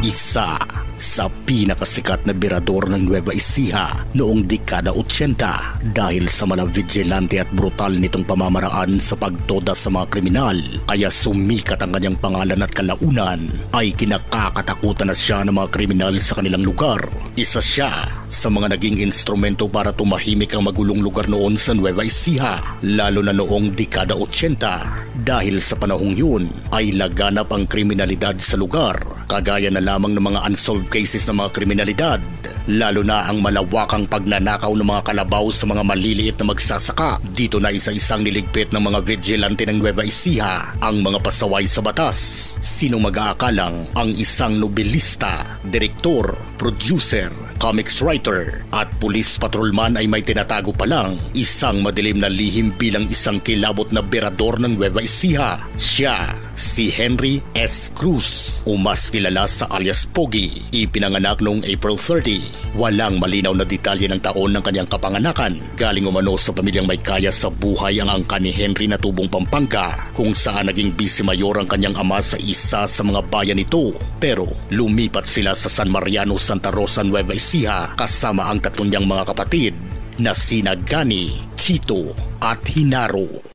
Isa sa pinakasikat na birador ng Nueva Ecija noong dekada 80 dahil sa vigilante at brutal nitong pamamaraan sa pagtoda sa mga kriminal, kaya sumikat ang kanyang pangalan at kalaunan ay kinakakatakutan na siya ng mga kriminal sa kanilang lugar. Isa siya sa mga naging instrumento para tumahimik ang magulong lugar noon sa Nueva Ecija, lalo na noong dekada 80 dahil sa panahong yun ay laganap ang kriminalidad sa lugar, kagaya na lamang ng mga unsolved cases ng mga kriminalidad, lalo na ang malawakang pagnanakaw ng mga kalabaw sa mga maliliit na magsasaka. Dito na isa-isang niligpit ng mga vigilante ng Nueva Ecija ang mga pasaway sa batas. Sino mag-aakalang ang isang nobelista, direktor, producer, comics writer at police patrolman ay may tinatago pa lang isang madilim na lihim bilang isang kilabot na berador ng Nueva Ecija. Siya si Henry S. Cruz o mas kilala sa alias Pogi. Ipinanganak noong April 30. Walang malinaw na detalye ng taon ng kanyang kapanganakan. Galing umano sa pamilyang may kaya sa buhay ang angka ni Henry na tubong Pampanga, kung saan naging vice mayor ang kanyang ama sa isa sa mga bayan nito. Pero lumipat sila sa San Mariano, Santa Rosa, Nueva Ecija kasama ang tatlong niyang mga kapatid na sina Gani, Chito at Hinaro.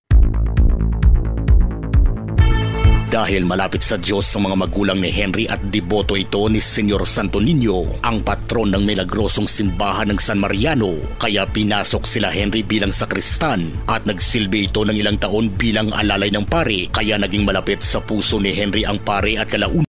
Dahil malapit sa Diyos sa mga magulang ni Henry at deboto ito ni Senyor Santo Niño, ang patron ng milagrosong simbahan ng San Mariano, kaya pinasok sila Henry bilang sakristan at nagsilbi ito ng ilang taon bilang alalay ng pare, kaya naging malapit sa puso ni Henry ang pare at kalaunan